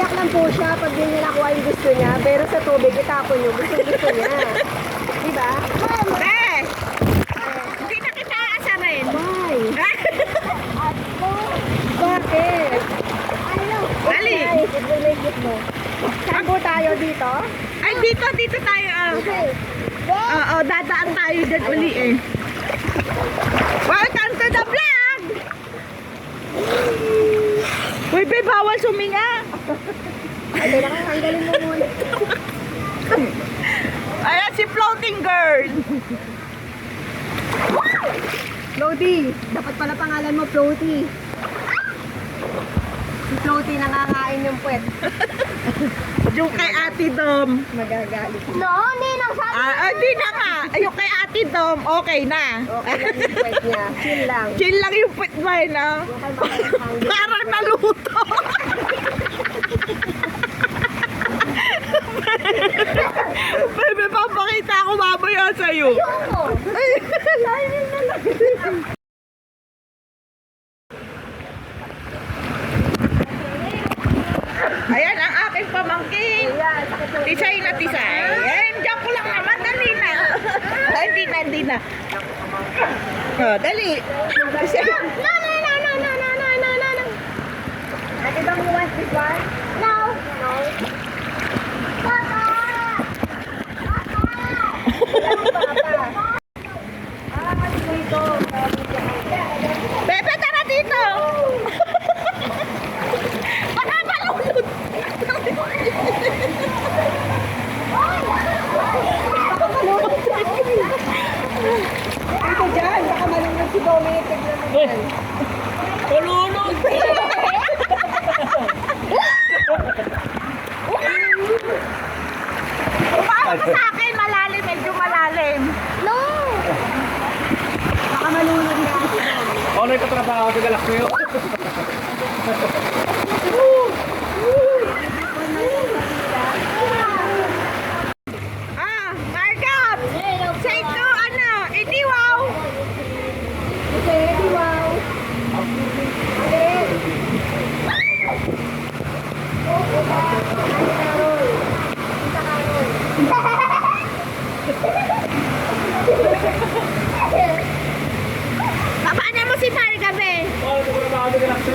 Iiyak lang po siya pag di niya nakuha yung gusto niya. Pero sa tubig, itapon yung gusto niya. Diba? Eh! Hindi na kita aasarin. Why? Bakit? Ali! Guys, it will make it mo. Saan po tayo dito? Ay, dito tayo. Okay. Oo, dadaan tayo dyan uli eh. Welcome to the vlog! Uy, babe, bawal suminga. Ay, nakakanggalin mo muna. Ayan si floating girl. Floaty. Dapat pala pangalan mo, Floaty. Si Floaty nangangain yung puwet. Yung kay Ate Dom. Magagalit. No, Ninang, sabi Di na nga. Yung kay Ate Dom, okay na. okay lang yung puwet niya. Chill lang. Chill lang yung pit mo eh, no? Yung kay makakanggalin. Parang naluto. Bebe, papakita ako mamaya sa'yo. Ayan ang aking pamangkin. Ayan, sakit ng Tisay na tisay. Ayan, diyan ko lang naman. Dali na. Ay, hindi na. Oh, dali. Tisay. No. Ate Dong, you want this one? No. No. Papa! Dito. Bebe, tara dito. Baka malulot. Dito dyan, baka malunod si Dominic. Tignan mo yan. Malulot. Paano sa akin? Malalim, medyo malalim. No! Baka malunod na. Ano yung katrabaho sa Galaxy? Margot! Say to, edi wow! Okay, wow. Okay. Babaanan mo si Marga, be. Ano yung katrabaho sa Galaxy?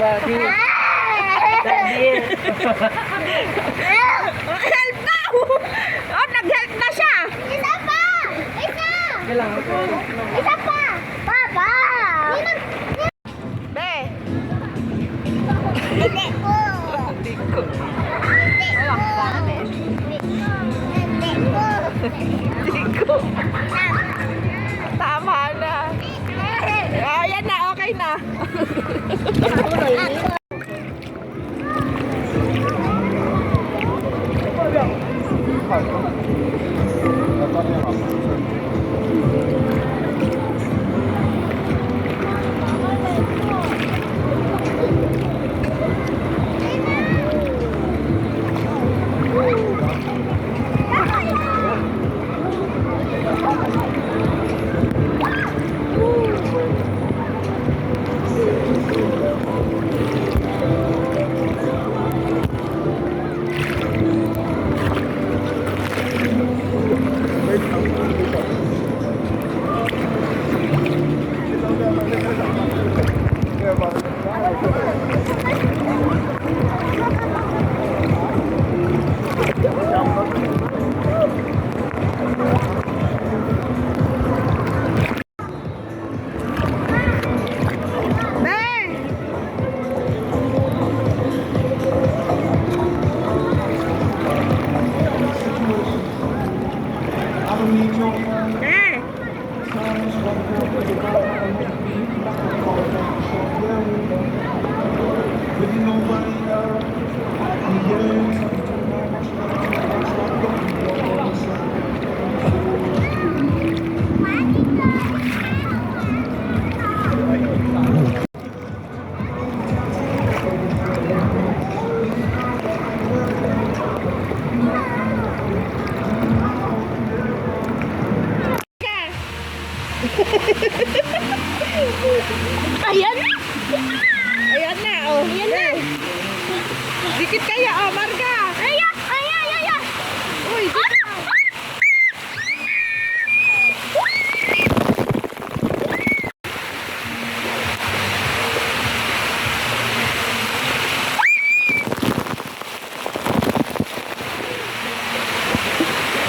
Daddy. Daddy. Help na! Oh, nag-help na siya! Isa pa! Isa! Kailangan ko. Isa pa! Papa! Be! Hindi ko! Hindi ko. Hindi ko! Hindi ko! Hindi ko. Tama na. Ayan na, okay na. Ayan na! Ayan na, oh. Ayan na. Dikit kaya, oh, Marga. Ayan! Ayan! Ayan! Uy,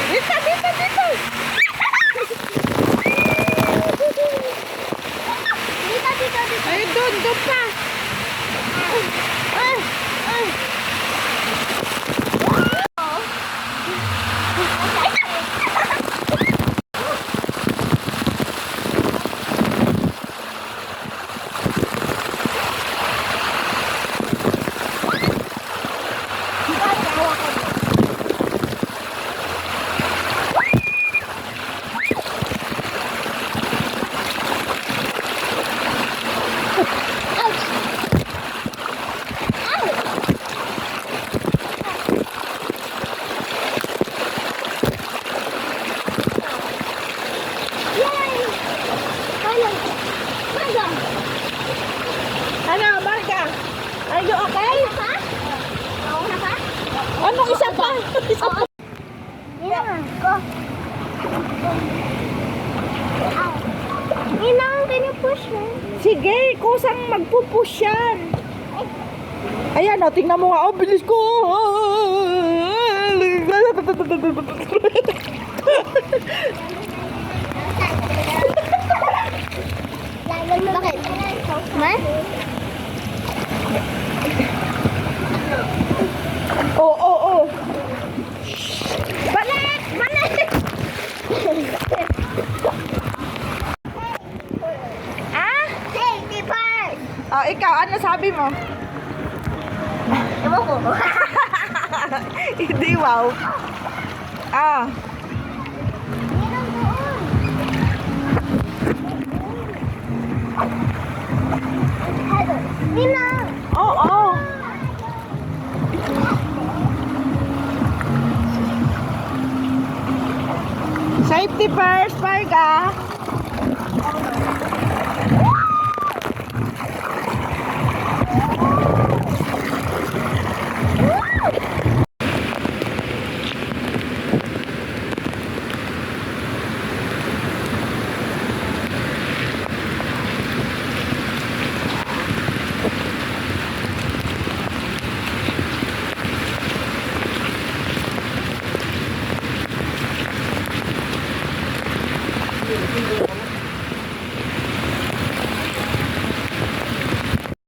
dito, dito, dito. Dito, dito, dito! Ay, doon pa. Ay! Ay! Ano, Marga? Are you okay? Anong isa pa? Isa pa. Inang, can you push me? Sige, kusang magpupush yan. Ayan, o, tingnan mo nga. Oh, bilis ko. Bakit? Man? Oo, oo, oo. Balik! Balik! Ah? Safety first! Oh, ikaw, ano sabi mo? Ewan ko. Hindi, wow. Ah. Ninang doon. Hello. Ninang! Oo. Safety first, Marga.